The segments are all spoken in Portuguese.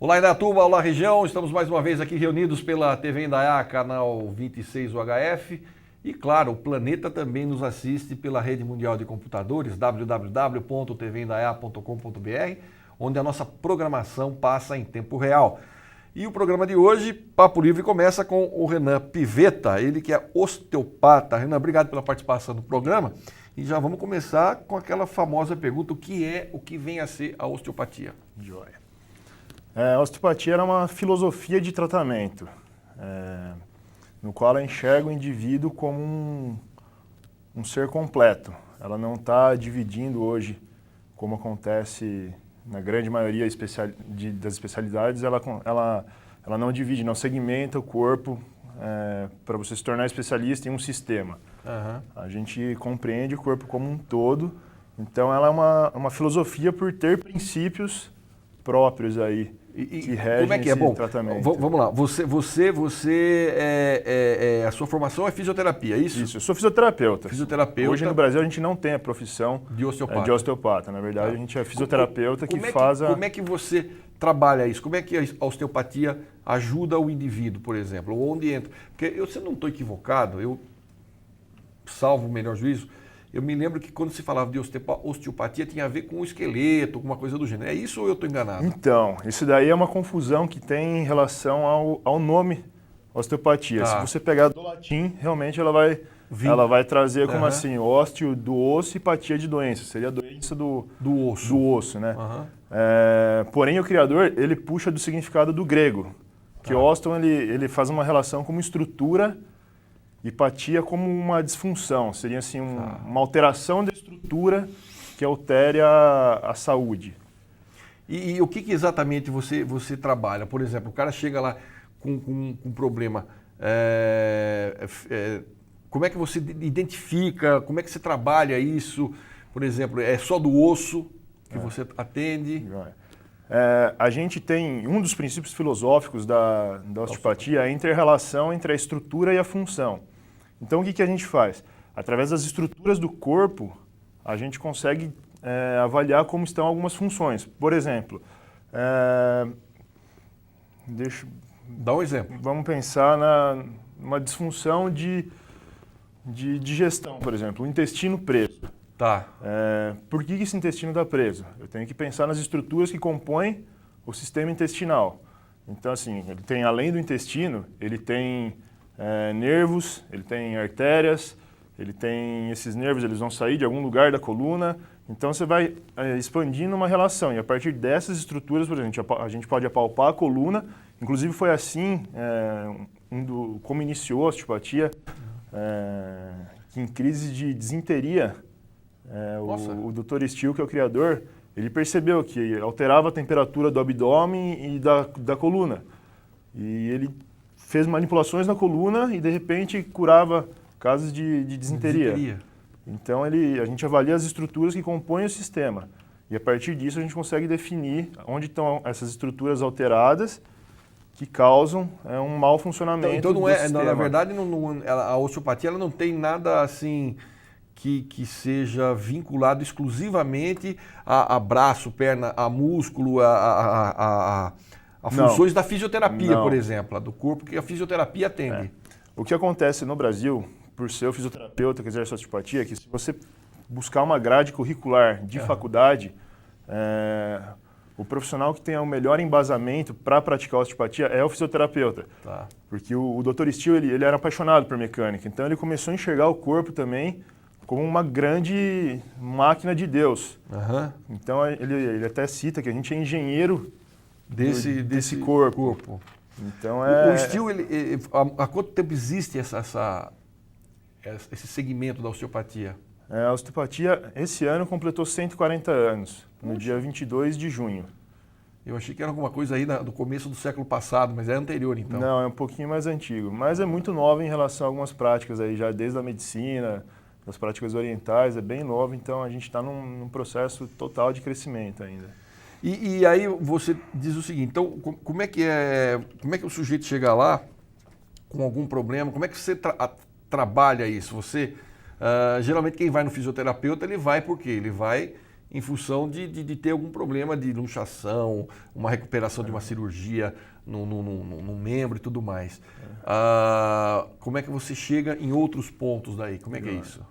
Olá, Indaiatuba, olá, região. Estamos mais uma vez aqui reunidos pela TV Indaiá, canal 26 UHF. E, claro, o planeta também nos assiste pela Rede Mundial de Computadores, www.tvindaiá.com.br, onde a nossa programação passa em tempo real. E o programa de hoje, Papo Livre, começa com o Renan Pivetta, ele que é osteopata. Renan, obrigado pela participação no programa. E já vamos começar com aquela famosa pergunta, o que vem a ser a osteopatia? Joia. A osteopatia era uma filosofia de tratamento, no qual ela enxerga o indivíduo como um ser completo. Ela não está dividindo hoje, como acontece na grande maioria das especialidades, ela não divide, não segmenta o corpo para você se tornar especialista em um sistema. Uhum. A gente compreende o corpo como um todo, então ela é uma filosofia por ter princípios próprios aí. Que regem como é que é? Esse Bom, tratamento. vamos lá. A sua formação é fisioterapia, é isso? Isso, eu sou fisioterapeuta. Hoje no Brasil a gente não tem a profissão de osteopata. Na verdade, a gente é fisioterapeuta Como é que você trabalha isso? Como é que a osteopatia ajuda o indivíduo, por exemplo? Onde entra? Porque se eu não estou equivocado, eu salvo o melhor juízo, eu me lembro que quando se falava de osteopatia tinha a ver com o esqueleto, alguma coisa do gênero. É isso ou eu estou enganado? Então, isso daí é uma confusão que tem em relação ao nome osteopatia. Se você pegar do latim, realmente ela vai trazer como assim, ósteo do osso e patia de doença. Seria a doença do osso, né? Uhum. Porém, o criador, ele puxa do significado do grego. Que ósteo, ele faz uma relação com uma estrutura e patia como uma disfunção, seria assim uma alteração da estrutura que altere a saúde. E o que exatamente você trabalha? Por exemplo, o cara chega lá com um problema, como é que você identifica, como é que você trabalha isso? Por exemplo, é só do osso que você atende? A gente tem, um dos princípios filosóficos da osteopatia é a inter-relação entre a estrutura e a função. Então, o que a gente faz? Através das estruturas do corpo, a gente consegue avaliar como estão algumas funções. Por exemplo, Dá um exemplo. Vamos pensar numa disfunção de digestão, por exemplo, o intestino preso. Tá. Por que esse intestino está preso? Eu tenho que pensar nas estruturas que compõem o sistema intestinal. Então, assim, ele tem, além do intestino, ele tem nervos, ele tem artérias, ele tem esses nervos, eles vão sair de algum lugar da coluna. Então, você vai expandindo uma relação. E a partir dessas estruturas, por exemplo, a gente pode apalpar a coluna. Inclusive, foi assim como iniciou a osteopatia, que em crise de disenteria, o Dr. Steele, que é o criador, ele percebeu que alterava a temperatura do abdômen e da coluna. E ele fez manipulações na coluna e, de repente, curava casos de disenteria. Então, a gente avalia as estruturas que compõem o sistema. E, a partir disso, a gente consegue definir onde estão essas estruturas alteradas que causam um mau funcionamento do sistema. Na verdade, a osteopatia ela não tem nada assim que seja vinculado exclusivamente a braço, perna, a músculo, a funções da fisioterapia, por exemplo, do corpo que a fisioterapia atende. O que acontece no Brasil, por ser o fisioterapeuta que exerce a osteopatia, é que se você buscar uma grade curricular de faculdade, o profissional que tem o melhor embasamento para praticar a osteopatia é o fisioterapeuta. Tá. Porque o Dr. Steele, ele era apaixonado por mecânica, então ele começou a enxergar o corpo também como uma grande máquina de Deus. Uhum. Então ele até cita que a gente é engenheiro desse corpo. Então O Steele, há quanto tempo existe esse segmento da osteopatia? A osteopatia, esse ano, completou 140 anos, no dia 22 de junho. Eu achei que era alguma coisa aí do começo do século passado, mas é anterior, então. Não, é um pouquinho mais antigo, mas é muito nova em relação a algumas práticas aí, já desde a medicina, das práticas orientais, é bem nova, então a gente está num processo total de crescimento ainda. E aí você diz o seguinte, então como é que o sujeito chega lá com algum problema, como é que você trabalha isso? Você, geralmente quem vai no fisioterapeuta, ele vai por quê? Ele vai em função de ter algum problema de luxação, uma recuperação de uma cirurgia no membro e tudo mais. Como é que você chega em outros pontos daí? Como é que é isso?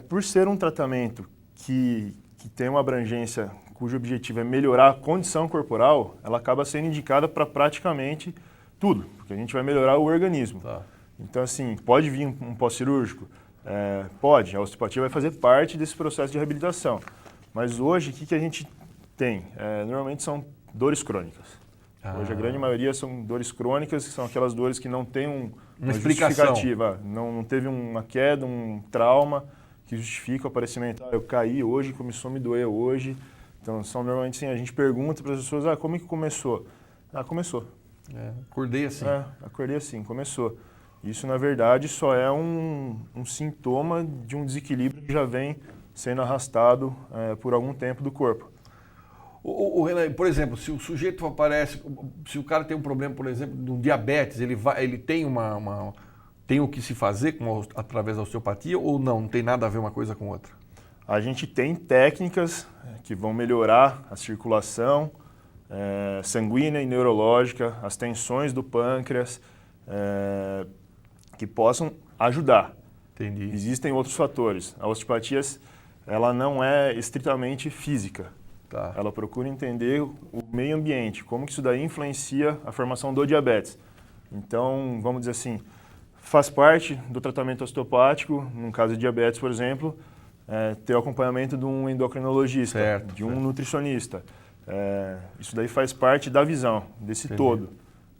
Por ser um tratamento que tem uma abrangência cujo objetivo é melhorar a condição corporal, ela acaba sendo indicada para praticamente tudo, porque a gente vai melhorar o organismo. Tá. Então, assim, pode vir um pós-cirúrgico? Pode, a osteopatia vai fazer parte desse processo de reabilitação. Mas hoje, o que a gente tem? Normalmente são dores crônicas. Hoje a grande maioria são dores crônicas, que são aquelas dores que não tem uma justificativa. Não teve uma queda, um trauma que justifica o aparecimento. Eu caí hoje, começou a me doer hoje. Então, normalmente assim, a gente pergunta para as pessoas, como é que começou? Começou. Acordei assim. Acordei assim, começou. Isso, na verdade, só é um sintoma de um desequilíbrio que já vem sendo arrastado por algum tempo do corpo. Renan, por exemplo, se o sujeito aparece, se o cara tem um problema, por exemplo, de um diabetes, ele tem tem o que se fazer através da osteopatia ou não? Não tem nada a ver uma coisa com outra? A gente tem técnicas que vão melhorar a circulação sanguínea e neurológica, as tensões do pâncreas, que possam ajudar. Entendi. Existem outros fatores. A osteopatia, ela não é estritamente física. Tá. Ela procura entender o meio ambiente, como que isso daí influencia a formação do diabetes. Então, vamos dizer assim, faz parte do tratamento osteopático, no caso de diabetes, por exemplo, ter o acompanhamento de um endocrinologista, de um nutricionista. Isso daí faz parte da visão, desse todo.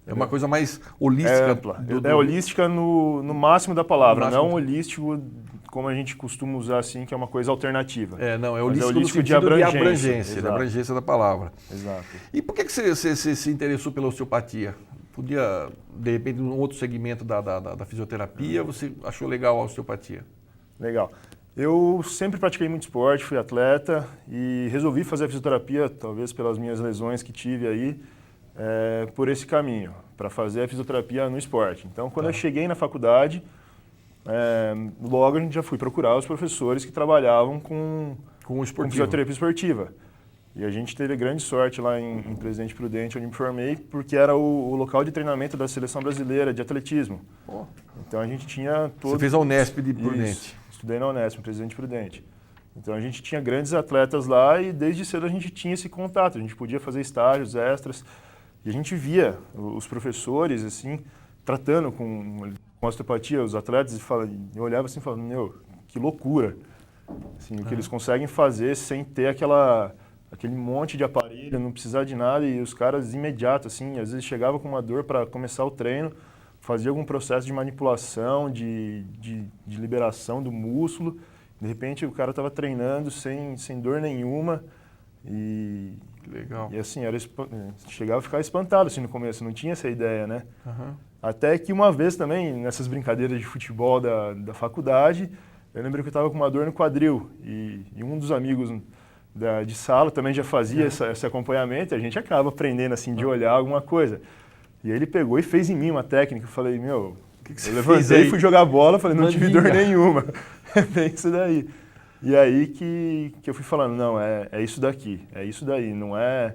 É uma coisa mais holística. É ampla. É holística no máximo da palavra, não holístico como a gente costuma usar assim, que é uma coisa alternativa. É holístico de abrangência, da abrangência da palavra. Exato. E por que você se interessou pela osteopatia? Podia, de repente, num outro segmento da fisioterapia, você achou legal a osteopatia? Legal. Eu sempre pratiquei muito esporte, fui atleta e resolvi fazer a fisioterapia, talvez pelas minhas lesões que tive aí, por esse caminho, para fazer a fisioterapia no esporte. Então, quando eu cheguei na faculdade, logo a gente já fui procurar os professores que trabalhavam com fisioterapia esportiva. E a gente teve grande sorte lá em Presidente Prudente, onde me formei, porque era o local de treinamento da Seleção Brasileira de Atletismo. Então a gente tinha todo... Você fez a Unesp de Prudente? Isso, estudei na Unesp, em Presidente Prudente. Então a gente tinha grandes atletas lá e desde cedo a gente tinha esse contato, a gente podia fazer estágios extras e a gente via os professores assim tratando com osteopatia os atletas e eu olhava assim e falava, meu, que loucura, assim, o que eles conseguem fazer sem ter aquele monte de aparelho, não precisar de nada e os caras imediato assim, às vezes chegava com uma dor para começar o treino, fazia algum processo de manipulação, de liberação do músculo. De repente o cara estava treinando sem dor nenhuma e legal. E assim, chegava a ficar espantado assim no começo, não tinha essa ideia, né? Uhum. Até que uma vez também, nessas brincadeiras de futebol da faculdade, eu lembro que eu estava com uma dor no quadril e um dos amigos de sala também já fazia esse acompanhamento e a gente acaba aprendendo assim de olhar alguma coisa. E aí ele pegou e fez em mim uma técnica, eu falei, meu... Eu levantei, fui jogar bola, falei, não tive dor nenhuma. É bem isso daí. E aí que eu fui falando, não, é isso daqui, é isso daí, não é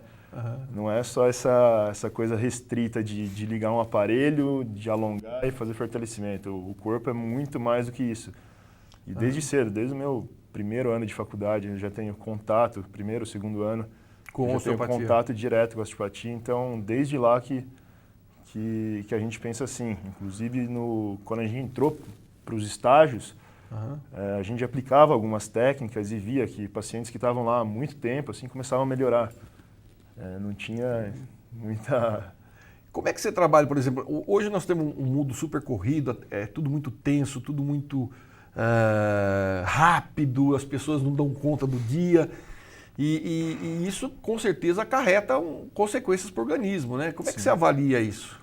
só essa coisa restrita de ligar um aparelho, de alongar e fazer fortalecimento. O corpo é muito mais do que isso. E desde cedo, desde o meu primeiro ano de faculdade, eu já tenho contato, primeiro, segundo ano, com já tenho contato direto com a osteopatia, então desde lá que a gente pensa assim, inclusive quando a gente entrou para os estágios, a gente aplicava algumas técnicas e via que pacientes que estavam lá há muito tempo assim, começavam a melhorar. Não tinha muita... Como é que você trabalha, por exemplo, hoje nós temos um mundo super corrido, é tudo muito tenso, tudo muito rápido, as pessoas não dão conta do dia e isso com certeza acarreta consequências para o organismo, né? Como é que você avalia isso?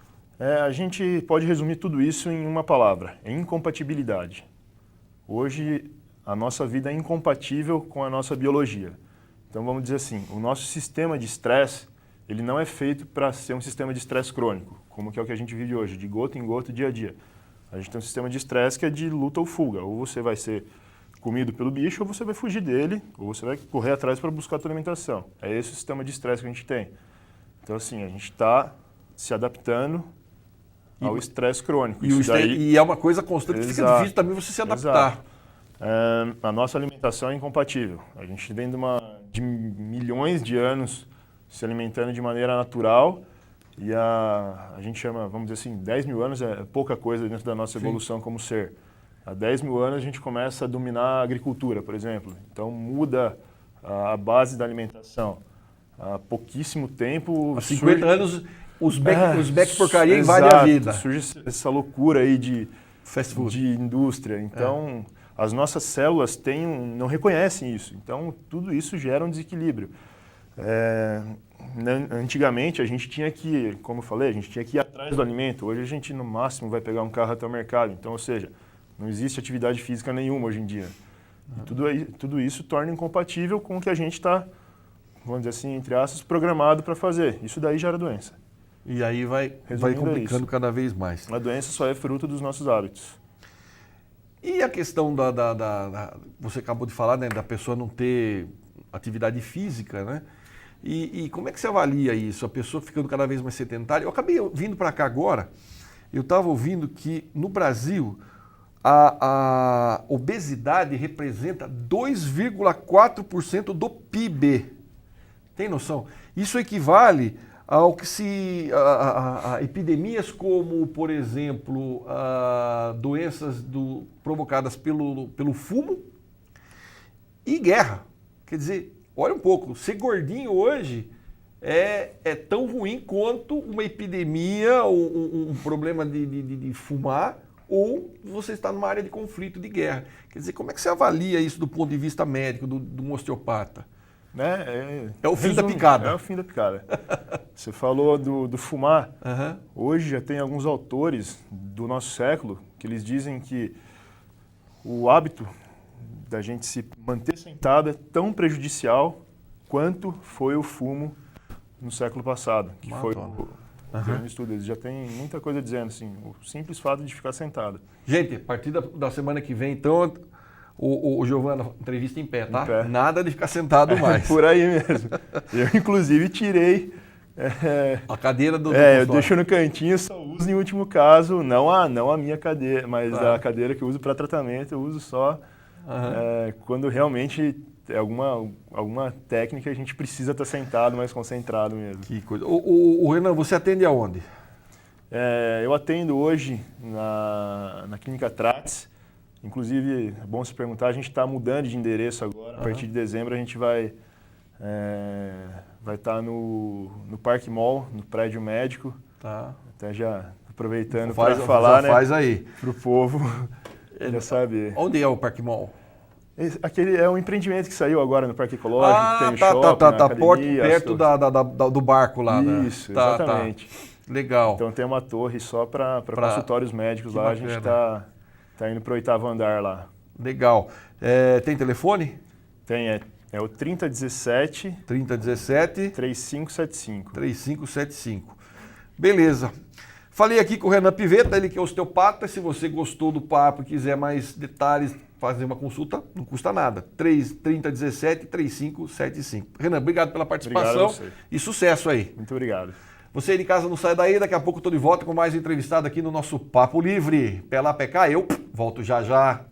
A gente pode resumir tudo isso em uma palavra, é incompatibilidade. Hoje, a nossa vida é incompatível com a nossa biologia. Então, vamos dizer assim, o nosso sistema de estresse, ele não é feito para ser um sistema de estresse crônico, como que é o que a gente vive hoje, de gota em gota, dia a dia. A gente tem um sistema de estresse que é de luta ou fuga. Ou você vai ser comido pelo bicho, ou você vai fugir dele, ou você vai correr atrás para buscar a tua alimentação. É esse o sistema de estresse que a gente tem. Então, assim, a gente está se adaptando ao estresse crônico. E é uma coisa constante, que fica difícil também você se adaptar. A nossa alimentação é incompatível. A gente vem de milhões de anos se alimentando de maneira natural e a gente chama, vamos dizer assim, 10 mil anos é pouca coisa dentro da nossa evolução como ser. Há 10 mil anos a gente começa a dominar a agricultura, por exemplo. Então muda a base da alimentação. Há pouquíssimo tempo... Há 50 anos os back porcaria invadem a vida. Surge essa loucura aí de fast food, de indústria. Então as nossas células não reconhecem isso. Então tudo isso gera um desequilíbrio. Antigamente a gente tinha que, como eu falei, a gente tinha que ir atrás do alimento. Hoje a gente no máximo vai pegar um carro até o mercado. Então, ou seja, não existe atividade física nenhuma hoje em dia. E tudo isso torna incompatível com o que a gente está, vamos dizer assim, entre aspas, programado para fazer. Isso daí gera doença. E aí vai complicando cada vez mais. A doença só é fruto dos nossos hábitos. E a questão você acabou de falar, né, da pessoa não ter atividade física, né? E como é que você avalia isso? A pessoa ficando cada vez mais sedentária? Eu acabei vindo para cá agora, eu estava ouvindo que no Brasil a obesidade representa 2,4% do PIB. Tem noção? Isso equivale ao que a epidemias como, por exemplo, doenças provocadas pelo fumo e guerra. Quer dizer, olha um pouco, ser gordinho hoje é tão ruim quanto uma epidemia ou um problema de fumar, ou você está numa área de conflito, de guerra. Quer dizer, como é que você avalia isso do ponto de vista médico, de um osteopata? É o fim da picada. É o fim da picada. Você falou do fumar. Uhum. Hoje já tem alguns autores do nosso século que eles dizem que o hábito da gente se manter sentado é tão prejudicial quanto foi o fumo no século passado, que foi o grande estudo. Eles já têm muita coisa dizendo, assim, o simples fato de ficar sentado. Gente, a partir da semana que vem, então, o Giovana, entrevista em pé, tá? Em pé. Nada de ficar sentado mais. Por aí mesmo. Eu, inclusive, tirei... a cadeira do eu deixo no cantinho, só uso em último caso, não a minha cadeira, mas a cadeira que eu uso para tratamento, eu uso só quando realmente é alguma técnica a gente precisa estar sentado, mais concentrado mesmo. Que coisa. O Renan, você atende aonde? Eu atendo hoje na Clínica Trates. Inclusive, é bom se perguntar, a gente está mudando de endereço agora. A partir de dezembro a gente vai estar no Parque Mall, no prédio médico. Tá. Até já aproveitando para falar, faz aí. Para o povo já saber. Onde é o Parque Mall? Aquele é um empreendimento que saiu agora no Parque Ecológico, tem o shopping, academia, perto do barco lá. Isso, exatamente. Legal. Então tem uma torre só para consultórios médicos lá, bacana. A gente está indo para o 8º andar lá. Legal. Tem telefone? Tem, é o 3017 3575. 3575. Beleza. Falei aqui com o Renan Pivetta, ele que é osteopata. Se você gostou do papo e quiser mais detalhes, fazer uma consulta, não custa nada. 3017 3575. Renan, obrigado pela participação. Obrigado a você. E sucesso aí. Muito obrigado. Você de casa não sai daí, daqui a pouco eu estou de volta com mais entrevistado aqui no nosso Papo Livre. Pé lá, pé cá, eu volto já já.